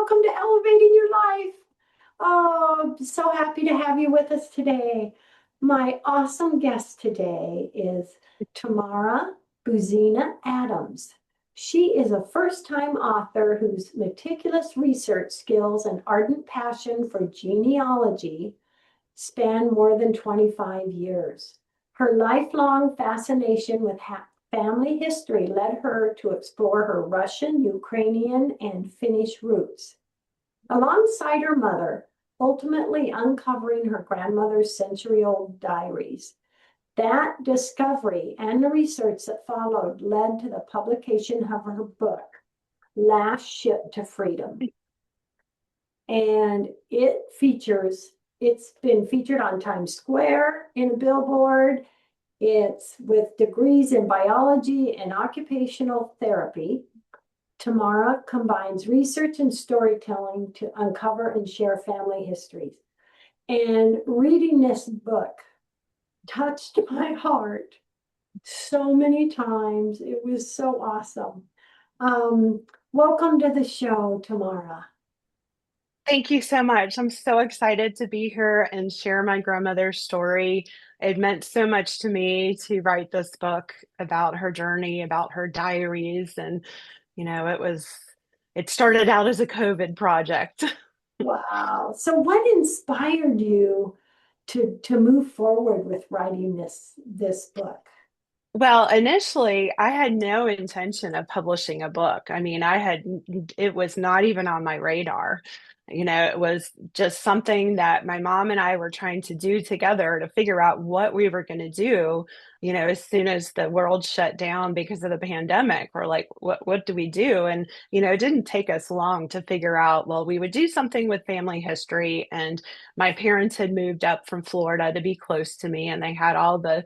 welcome to Elevating Your Life. Oh, so happy to have you with us today. My awesome guest today is Tamara Buzyna Adams. She is a first-time author whose meticulous research skills and ardent passion for genealogy span more than 25 years. Her lifelong fascination with family history led her to explore her Russian, Ukrainian, and Finnish roots. Alongside her mother, ultimately uncovering her grandmother's century-old diaries. That discovery and the research that followed led to the publication of her book, Last Ship to Freedom. And it's been featured on Times Square in a billboard. It's with degrees in biology and occupational therapy. Tamara combines research and storytelling to uncover and share family histories. And reading this book touched my heart so many times. It was so awesome. Welcome to the show, Tamara. Thank you so much. I'm so excited to be here and share my grandmother's story. It meant so much to me to write this book about her journey, about her diaries. And, it started out as a COVID project. Wow. So what inspired you to move forward with writing this book? Well, initially, I had no intention of publishing a book. It was not even on my radar. It was just something that my mom and I were trying to do together to figure out what we were going to do, as soon as the world shut down because of the pandemic. We're like, what do we do? And, it didn't take us long to figure out, well, we would do something with family history. And my parents had moved up from Florida to be close to me, and they had all the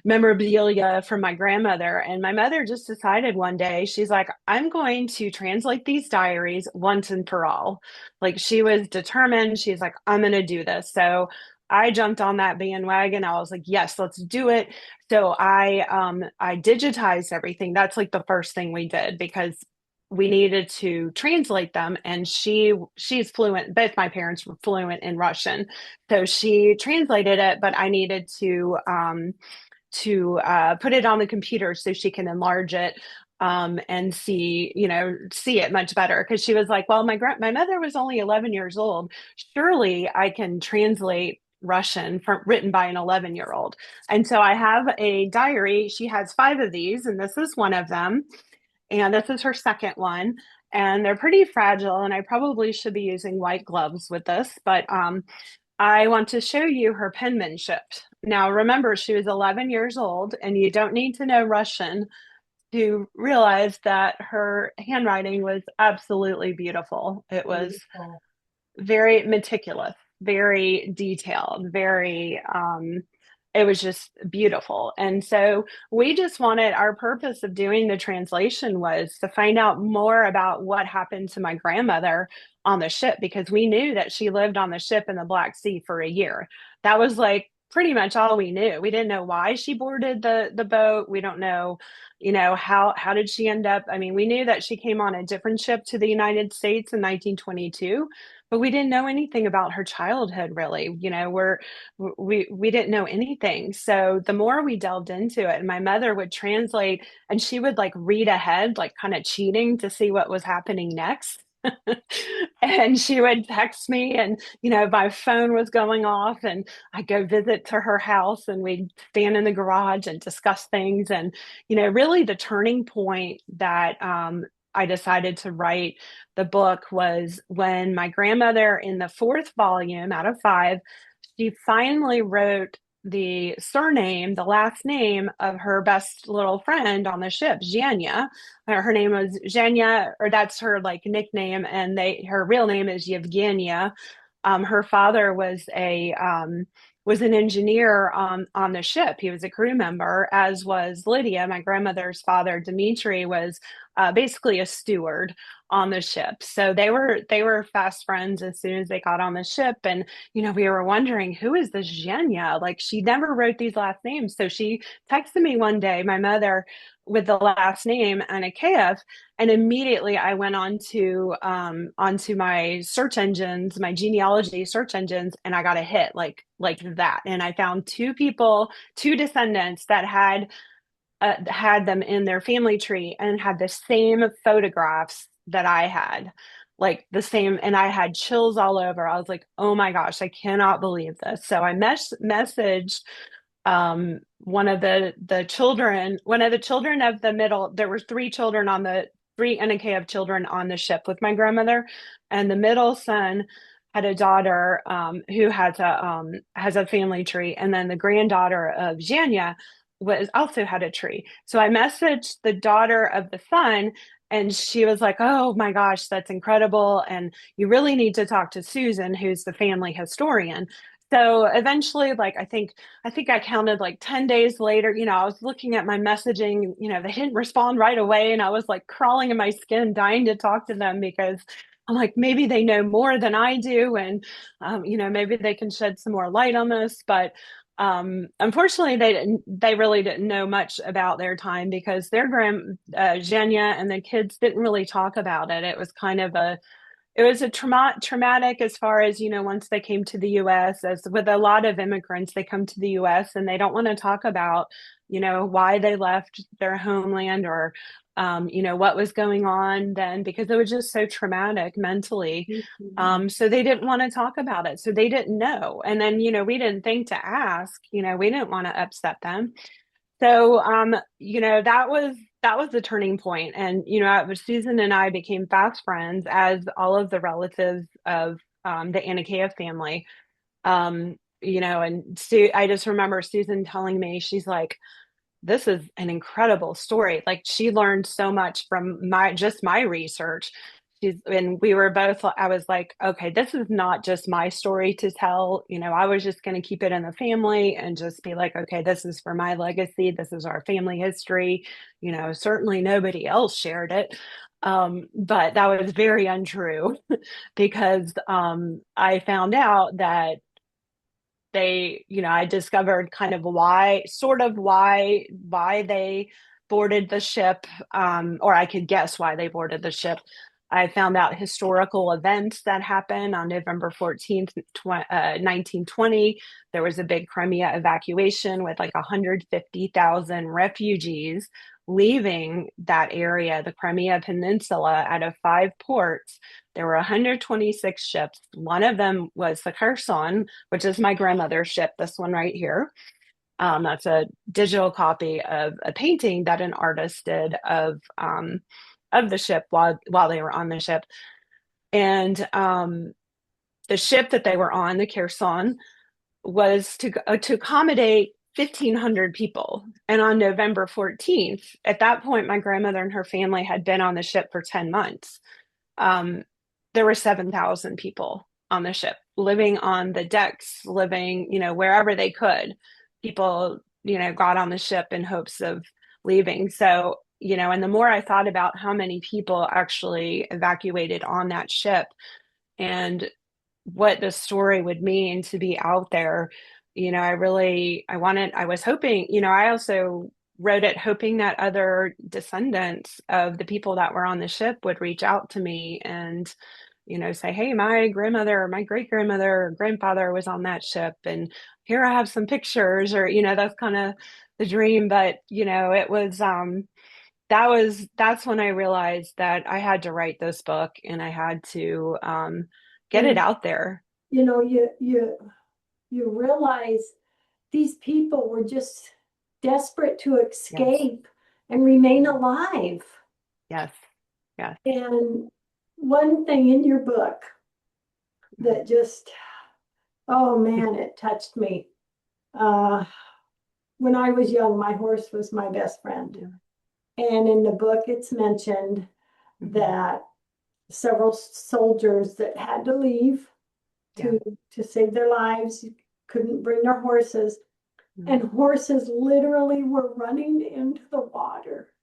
memorabilia from my grandmother. And my mother just decided one day, she's like, I'm going to translate these diaries once and for all. Like, she was determined. She's like, I'm going to do this. So I jumped on that bandwagon. I was like, yes, let's do it. So I digitized everything. That's like the first thing we did because we needed to translate them, and she's fluent. Both my parents were fluent in Russian, so she translated it, but I needed to put it on the computer so she can enlarge it, and see it much better. Because she was like, well, my mother was only 11 years old. Surely I can translate Russian written by an 11-year-old. And so I have a diary. She has five of these, and this is one of them. And this is her second one. And they're pretty fragile, and I probably should be using white gloves with this, but I want to show you her penmanship. Now, remember, she was 11 years old, and you don't need to know Russian to realize that her handwriting was absolutely beautiful. It was Beautiful. very meticulous, very detailed, it was just beautiful. And so we just wanted, our purpose of doing the translation was to find out more about what happened to my grandmother on the ship, because we knew that she lived on the ship in the Black Sea for a year. That was like pretty much all we knew. We didn't know why she boarded the boat. We don't know, how did she end up? I mean, we knew that she came on a different ship to the United States in 1922, but we didn't know anything about her childhood, really. We didn't know anything. So the more we delved into it, and my mother would translate, and she would like read ahead, like kind of cheating to see what was happening next. And she would text me, and my phone was going off, and I'd go visit to her house, and we'd stand in the garage and discuss things. And really the turning point that I decided to write the book was when my grandmother, in the fourth volume out of five, she finally wrote the surname, the last name of her best little friend on the ship, Zhenya. Her name was Zhenya, or that's her like nickname, and her real name is Yevgenia. Her father was an engineer on the ship. He was a crew member, as was Lydia. My grandmother's father, Dmitri, was basically a steward on the ship. So they were fast friends as soon as they got on the ship. And we were wondering, who is this Zhenya? Like, she never wrote these last names. So she texted me one day, my mother, with the last name Anikeyev, and immediately I went onto my search engines, my genealogy search engines, and I got a hit like that. And I found two people, two descendants that had them in their family tree and had the same photographs that I had, like the same. And I had chills all over. I was like, oh my gosh, I cannot believe this. So I messaged one of the children of the middle. There were three NK of children on the ship with my grandmother, and the middle son had a daughter who has a family tree, and then the granddaughter of Janya was also had a tree. So I messaged the daughter of the son, and she was like, "Oh my gosh, that's incredible! And you really need to talk to Susan, who's the family historian." So eventually, like I think I counted like 10 days later, I was looking at my messaging, they didn't respond right away. And I was like crawling in my skin, dying to talk to them because I'm like, maybe they know more than I do. And, maybe they can shed some more light on this. But unfortunately, they really didn't know much about their time because Zhenya and the kids didn't really talk about it. It was a traumatic as far as, once they came to the US, as with a lot of immigrants, they come to the US and they don't want to talk about, why they left their homeland or, what was going on then, because it was just so traumatic mentally. Mhm. So they didn't want to talk about it. So they didn't know. And then, we didn't think to ask, we didn't want to upset them. So, that was the turning point. And, Susan and I became fast friends as all of the relatives of the Anikeyev family. And I just remember Susan telling me, she's like, this is an incredible story. Like, she learned so much from my research. And we were both, I was like, okay, this is not just my story to tell. I was just going to keep it in the family and just be like, okay, this is for my legacy. This is our family history. Certainly nobody else shared it. But that was very untrue because I found out that I discovered kind of why they boarded the ship, or I could guess why they boarded the ship. I found out historical events that happened on November 14th, 1920. There was a big Crimea evacuation with like 150,000 refugees leaving that area, the Crimea Peninsula, out of 5 ports. There were 126 ships. One of them was the Kherson, which is my grandmother's ship, this one right here. That's a digital copy of a painting that an artist did of the ship while they were on the ship. And the ship that they were on, the Kherson, was to accommodate 1,500 people. And on November 14th, at that point, my grandmother and her family had been on the ship for 10 months. Um, there were 7,000 people on the ship living on the decks, living, wherever they could. People, got on the ship in hopes of leaving. So, and the more I thought about how many people actually evacuated on that ship and what the story would mean to be out there, I was hoping, I also wrote it hoping that other descendants of the people that were on the ship would reach out to me and, say, hey, my grandmother or my great grandmother or grandfather was on that ship. And here I have some pictures, or, that's kind of the dream. But, it was, that's when I realized that I had to write this book and I had to get it And out there. you know, you realize these people were just desperate to Yes, escape and remain alive. yes, yes. And one thing in your book that just, oh man, it touched me. Uh, when I was young, my horse was my best friend. Yeah. And in the book, it's mentioned Mhm. that several soldiers that had to leave Yeah. to save their lives couldn't bring their horses, Mhm. and horses literally were running into the water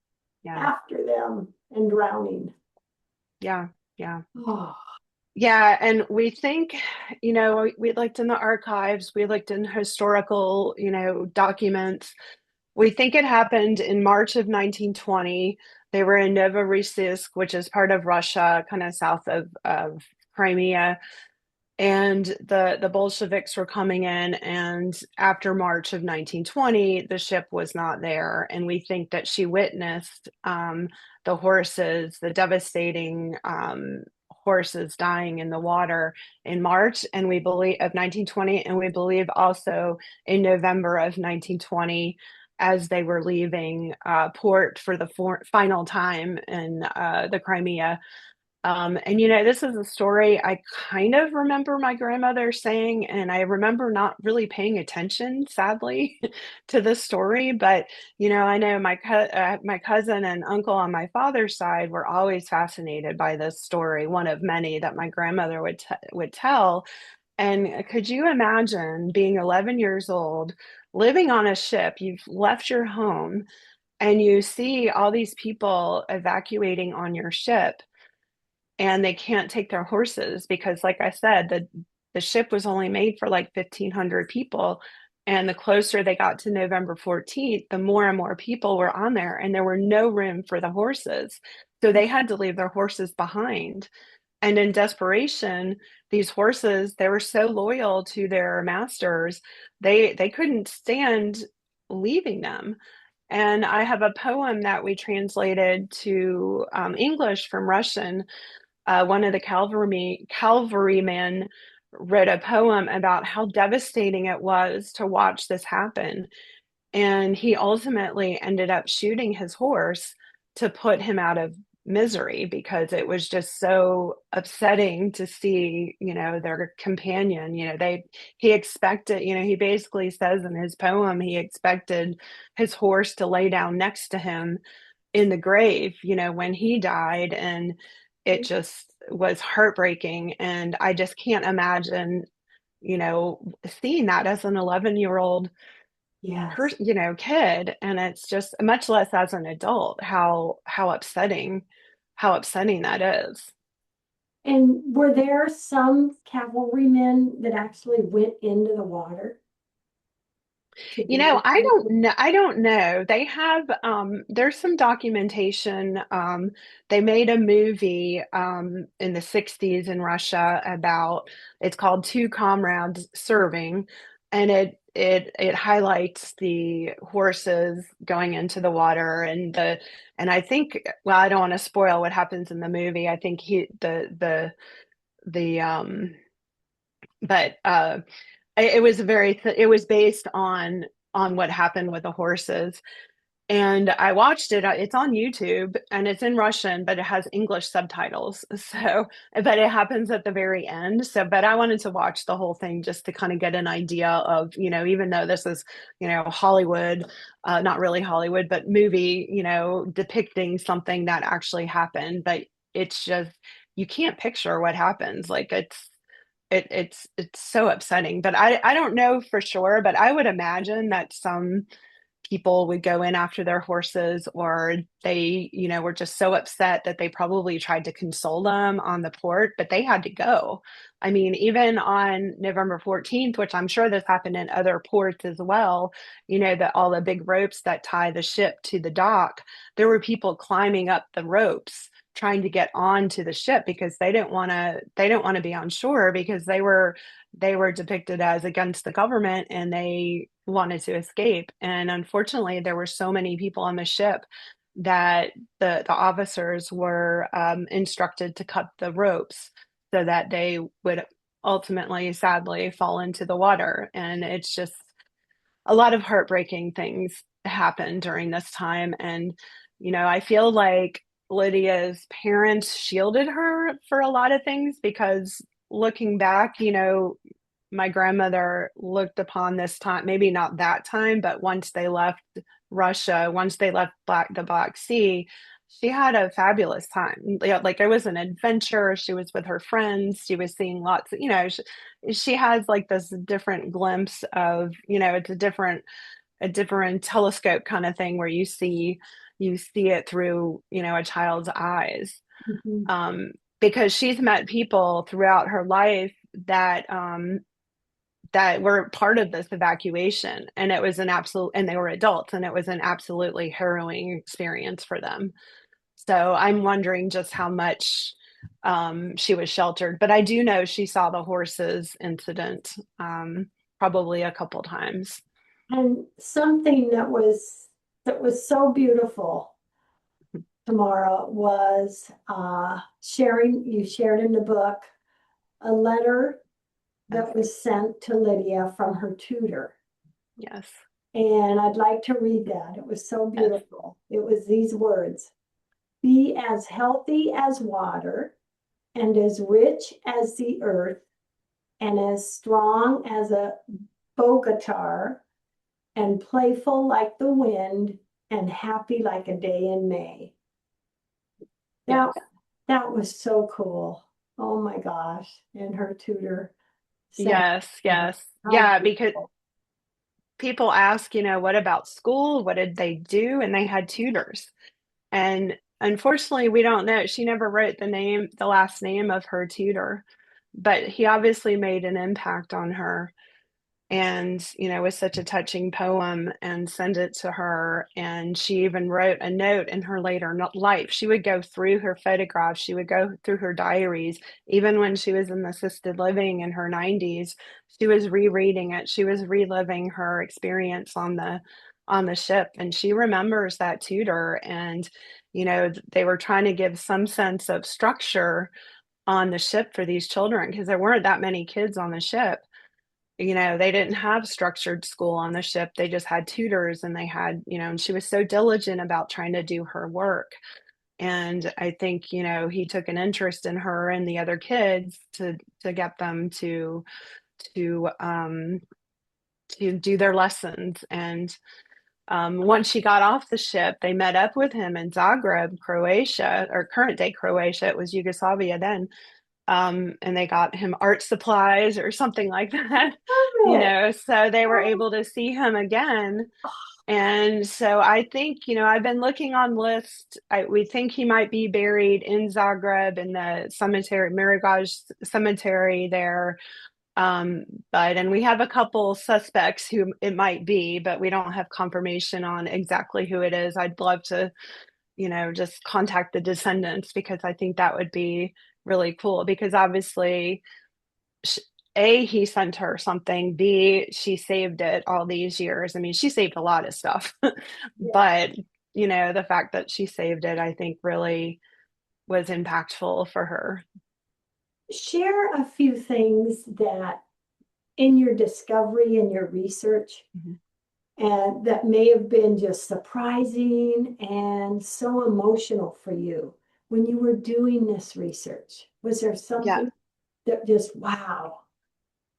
Yeah. after them. and drowning. Yeah. Yeah. Oh, Yeah, and we think, we looked in the archives, we looked in historical, documents. We think it happened in March of 1920. They were in Novorossiysk, which is part of Russia, kind of south of Crimea. And the Bolsheviks were coming in, and after March of 1920, the ship was not there. And we think that she witnessed the horses, the devastating horses dying in the water in March, and we believe of 1920, and we believe also in November of 1920 as they were leaving port for the final time in the Crimea. And this is a story I kind of remember my grandmother saying, and I remember not really paying attention, sadly, to this story. But I know my cousin and uncle on my father's side were always fascinated by this story, one of many that my grandmother would tell. And could you imagine being 11 years old, living on a ship? You've left your home, and you see all these people evacuating on your ship, and they can't take their horses because, like I said, the ship was only made for like 1,500 people. And the closer they got to November 14th, the more and more people were on there, and there were no room for the horses. So they had to leave their horses behind. And in desperation, these horses, they were so loyal to their masters, they couldn't stand leaving them. And I have a poem that we translated to English from Russian. One of the cavalrymen wrote a poem about how devastating it was to watch this happen. And he ultimately ended up shooting his horse to put him out of misery because it was just so upsetting to see, their companion, he expected, he basically says in his poem, he expected his horse to lay down next to him in the grave, when he died. And it just was heartbreaking. And I just can't imagine, seeing that as an 11-year-old yes. kid. And it's just much less as an adult, how upsetting that is. And were there some cavalrymen that actually went into the water to be with I the don't know. I don't know. They have there's some documentation. They made a movie in the 60s in Russia about, it's called Two Comrades Serving, and it highlights the horses going into the water, and I think, well, I don't want to spoil what happens in the movie. I think the but it was based on what happened with the horses. And I watched it. It's on YouTube, and it's in Russian, but it has English subtitles. So, but it happens at the very end. So, but I wanted to watch the whole thing just to kind of get an idea of, even though this is, Hollywood, not really Hollywood, but movie, depicting something that actually happened. But it's just, you can't picture what happens. Like it's so upsetting. But I don't know for sure, but I would imagine that some people would go in after their horses, or they, were just so upset that they probably tried to console them on the port, but they had to go. I mean, even on November 14th, which I'm sure this happened in other ports as well, that all the big ropes that tie the ship to the dock, there were people climbing up the ropes trying to get onto the ship because they don't want to be on shore because they were depicted as against the government, and they wanted to escape. And unfortunately, there were so many people on the ship that the officers were instructed to cut the ropes so that they would ultimately, sadly, fall into the water. And it's just a lot of heartbreaking things happen during this time. And, I feel like Lydia's parents shielded her for a lot of things because looking back, my grandmother looked upon this time, maybe not that time, but once they left Russia, once they left the Black Sea, she had a fabulous time. Like it was an adventure. She was with her friends. She was seeing lots of, she has like this different glimpse of, it's a different telescope kind of thing where you see, you see it through, a child's eyes. Mhm. Um, because she's met people throughout her life that were part of this evacuation, and it was an absolute, and they were adults, and it was an absolutely harrowing experience for them. So I'm wondering just how much she was sheltered. But I do know she saw the horses incident probably a couple times. And something that was so beautiful, Tamara, was you shared in the book a letter Yes. that was sent to Lydia from her tutor. Yes. And I'd like to read that. It was so Yes. beautiful. It was these words: be as healthy as water, and as rich as the earth, and as strong as a bogatar, and playful like the wind, and happy like a day in May. Yes. That that was so cool. Oh my gosh. And her tutor sent Yes. her. Yes. How Yeah, because beautiful. people ask, what about school? What did they do? And they had tutors. And unfortunately, we don't know. She never wrote the last name of her tutor, but he obviously made an impact on her. And, was such a touching poem, and send it to her. And she even wrote a note in her later life. She would go through her photographs, she would go through her diaries. Even when she was in assisted living in her 90s, she was rereading it. She was reliving her experience on the ship. And she remembers that tutor. And, they were trying to give some sense of structure on the ship for these children because there weren't that many kids on the ship. They didn't have structured school on the ship. They just had tutors, and they had, and she was so diligent about trying to do her work. And I think, he took an interest in her and the other kids to get them to um to do their lessons. And once she got off the ship, they met up with him in Zagreb, Croatia, or current day Croatia. It was Yugoslavia then. And they got him art supplies or something like that, Love it. so they were Oh, able to see him again. And so I think, I've been looking on lists. We think he might be buried in Zagreb in the cemetery, Miragaj Cemetery there. Um, and we have a couple suspects who it might be, but we don't have confirmation on exactly who it is. I'd love to, just contact the descendants, because I think that would be really cool, because obviously, A, he sent her something. B, she saved it all these years. I mean, she saved a lot of stuff, yeah. but the fact that she saved it, I think, really was impactful for her. Share a few things that in your discovery and your research, Mhm. and that may have been just surprising and so emotional for you when you were doing this research. Was there Yeah. something that just, wow,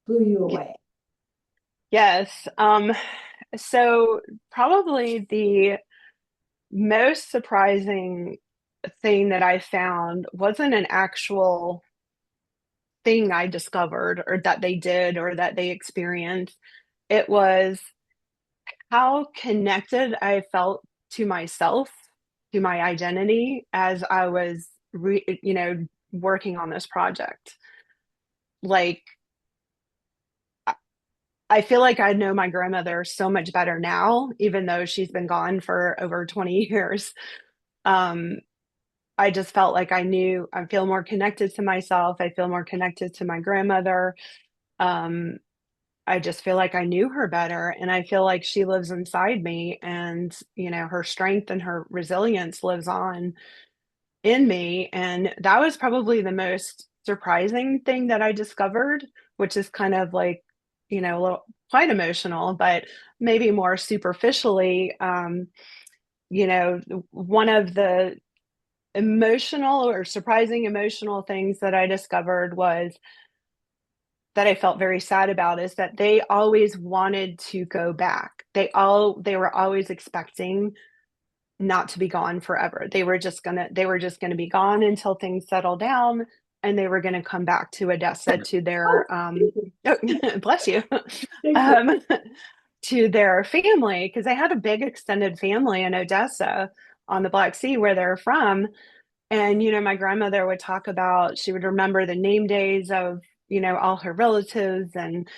blew you away? Yes. So probably the most surprising thing that I found wasn't an actual thing I discovered or that they did or that they experienced. It was how connected I felt to myself, to my identity as I was, working on this project. Like, I feel like I know my grandmother so much better now, even though she's been gone for over 20 years. Um, I just felt like I feel more connected to myself. I feel more connected to my grandmother. Um, I just feel like I knew her better, and I feel like she lives inside me, and her strength and her resilience lives on in me. And that was probably the most surprising thing that I discovered, which is kind of like, a little quite emotional, but maybe more superficially. One of the emotional or surprising emotional things that I discovered was that I felt very sad about is that they always wanted to go back. They were always expecting not to be gone forever. They were just gonna be gone until things settle down, and they were gonna come back to Odessa to Oh, their excuse oh, bless you. thank you. um to their family, because they had a big extended family in Odessa. on the Black Sea where they're from. And, my grandmother would talk about, she would remember the name days of, all her relatives and,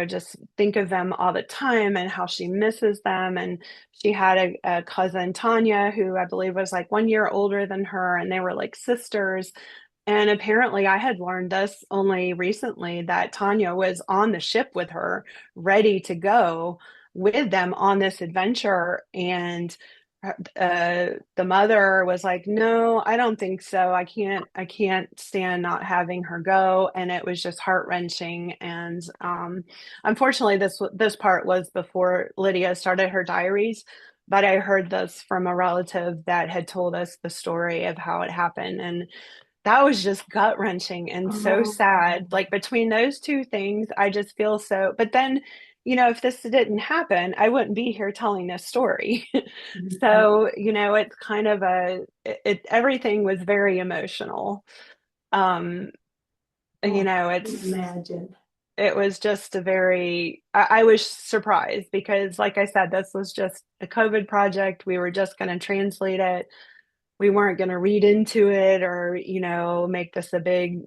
just think of them all the time and how she misses them. And she had a cousin, Tanya, who I believe was like 1 year older than her, and they were like sisters. And apparently, I had learned this only recently that Tanya was on the ship with her, ready to go with them on this adventure. And the mother was like, "No, I don't think so. I can't stand not having her go." And it was just heart-wrenching. And unfortunately, this part was before Lydia started her diaries. But I heard this from a relative that had told us the story of how it happened. And that was just gut wrenching and so Oh, sad. Like between those two things, I just feel so. But then, if this didn't happen, I wouldn't be here telling this story. mhm. So, it's kind of everything was very emotional. Um, Oh, I can it's, imagine. it was just I was surprised because, like I said, this was just a COVID project. We were just going to translate it. We weren't going to read into it or, make this a big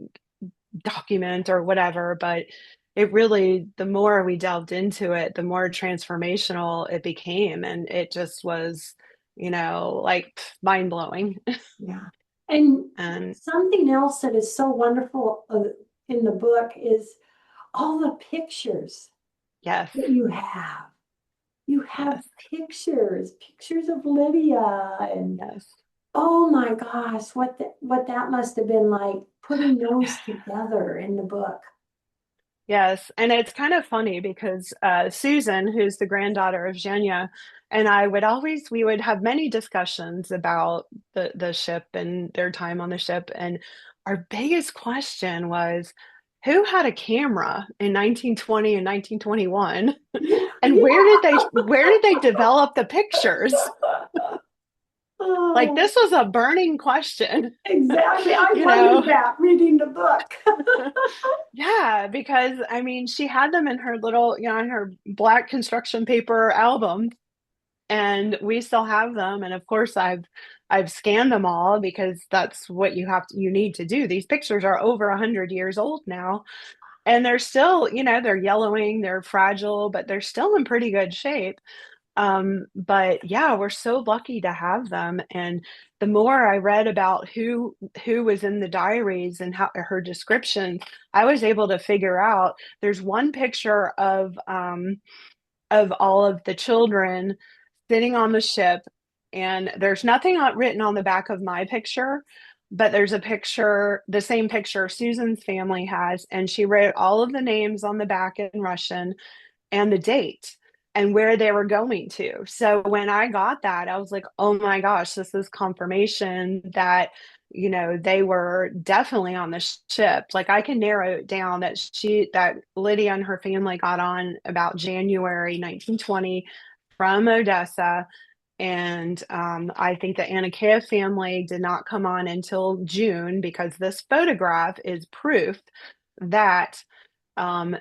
document or whatever. But it really, the more we delved into it, the more transformational it became. And it just was, like mind blowing. Yeah. And And something else that is so wonderful in the book is all the pictures yes, that you have. You have yes, pictures of Lydia, and yes. oh my gosh, what that must have been like putting those together in the book. Yes, and it's kind of funny because Susan, who's the granddaughter of Zhenya, and I we would have many discussions about the ship and their time on the ship. And our biggest question was, who had a camera in 1920 and 1921? And Yeah. where did they develop the pictures? Like Oh, this was a burning question, exactly. I you wondered know? that reading the book. Yeah, because I mean, she had them in her little, in her black construction paper album, and we still have them. And of course, I've scanned them all because that's what you need to do. These pictures are over 100 years old now, and they're still, they're yellowing, they're fragile, but they're still in pretty good shape. But yeah, we're so lucky to have them. And the more I read about who was in the diaries and how her descriptions, I was able to figure out there's one picture of all of the children sitting on the ship, and there's nothing written on the back of my picture. But there's a picture, the same picture Susan's family has, and she wrote all of the names on the back in Russian and the date and where they were going to. So when I got that, I was like, oh my gosh, this is confirmation that, they were definitely on the ship. Like I can narrow it down that Lydia and her family got on about January 1920 from Odessa. And I think the Anakea family did not come on until June because this photograph is proof that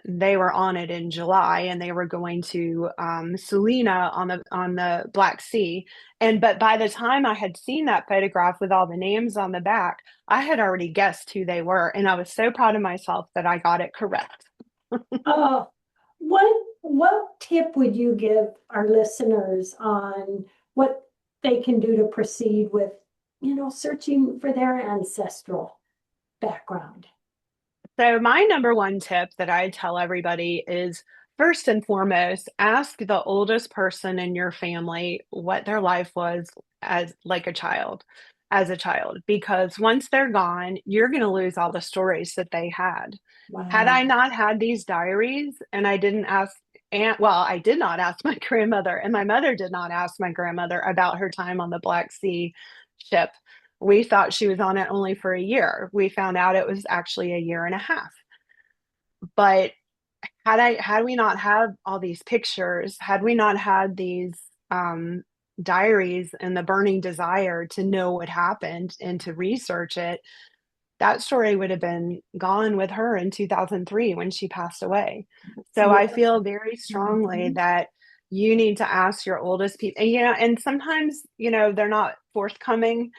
they were on it in July and they were going to Salina on the Black Sea. But by the time I had seen that photograph with all the names on the back, I had already guessed who they were, and I was so proud of myself that I got it correct. Uh, what tip would you give our listeners on what they can do to proceed with, searching for their ancestral background? So, my number one tip that I tell everybody is first and foremost, ask the oldest person in your family what their life was as a child, because once they're gone, you're going to lose all the stories that they had. Had I Wow. not had these diaries and I didn't ask, well, I did not ask my grandmother, and my mother did not ask my grandmother about her time on the Black Sea ship. We thought she was on it only for a year. We found out it was actually a year and a half. But had we not had all these pictures, had we not had these diaries and the burning desire to know what happened and to research it, that story would have been gone with her in 2003 when she passed away. So I Yeah. feel very strongly Mhm. that you need to ask your oldest people. And, and sometimes, they're not forthcoming.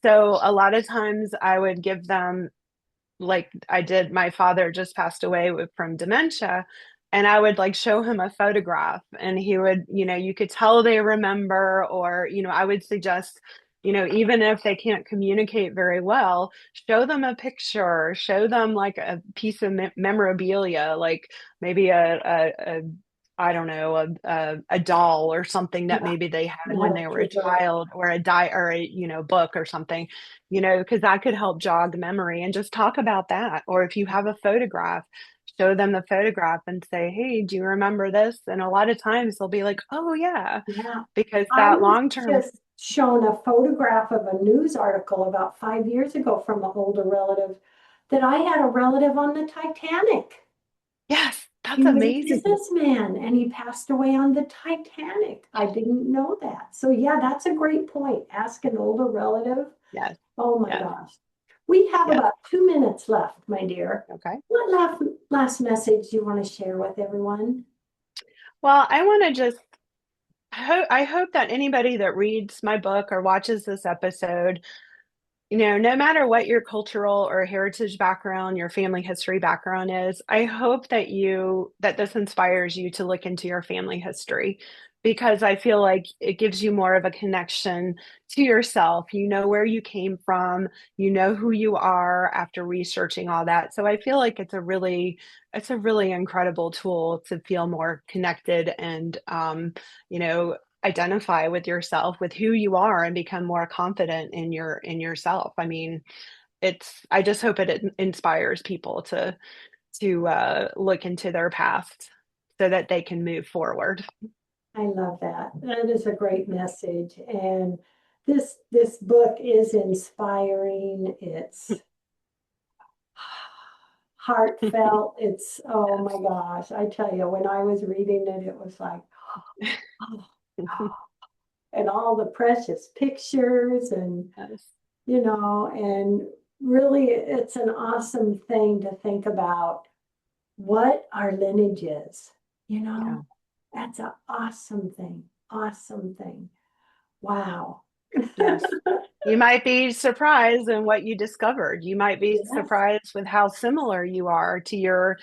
So a lot of times I would give them, like I did, my father just passed away from dementia, and I would like show him a photograph and he would, you could tell they remember, or, I would suggest, even if they can't communicate very well, show them a picture, show them like a piece of memorabilia, like maybe a I don't know, a doll or something that Yeah, maybe they had when that'll they were a trigger it. child, or a die or a, book or something, because that could help jog memory, and just talk about that. Or if you have a photograph, show them the photograph and say, hey, do you remember this? And a lot of times they'll be like, oh, yeah, Yeah. because I that was long term, just shown a photograph of a news article about 5 years ago from an older relative that I had a relative on the Titanic. yes, He that's was a amazing. businessman and he passed away on the Titanic. I didn't know that. So yeah, that's a great point. Ask an older relative. Yes, Oh my yes, gosh. We have yes. about 2 minutes left, my dear. Okay. What last message do you want to share with everyone? Well, I want to just I hope that anybody that reads my book or watches this episode, no matter what your cultural or heritage background, your family history background is, I hope that this inspires you to look into your family history, because I feel like it gives you more of a connection to yourself. You know where you came from, you know who you are after researching all that. So I feel like it's a really incredible tool to feel more connected and you know, identify with yourself, with who you are, and become more confident in yourself. I mean, I just hope it inspires people to look into their past so that they can move forward. I love that. That is a great message. And this book is inspiring. It's heartfelt. It's, oh my Yes. gosh, I tell you, when I was reading it, it was like, and all the precious pictures and, Yes. and really it's an awesome thing to think about what our lineage is, you Yeah. know, that's an awesome thing. Awesome thing. Wow. Yes. You might be surprised in what you discovered. You might be Yes. surprised with how similar you are to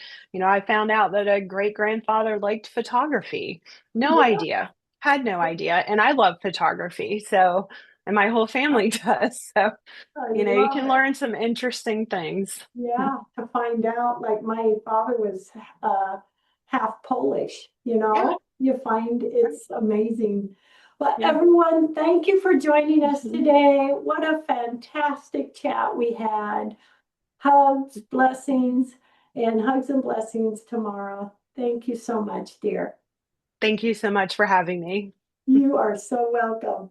I found out that a great grandfather liked photography. No Yeah, idea. Had no idea. And I love photography. So, and my whole family does. So, I you love can it. learn some interesting things. Yeah, to find out, like my father was uh, half Polish, Yeah. you find it's amazing. But Yeah. everyone, thank you for joining us Mhm. today. What a fantastic chat we had. Hugs, blessings, and hugs and blessings, Tamara. Thank you so much, dear. Thank you so much for having me. You are so welcome.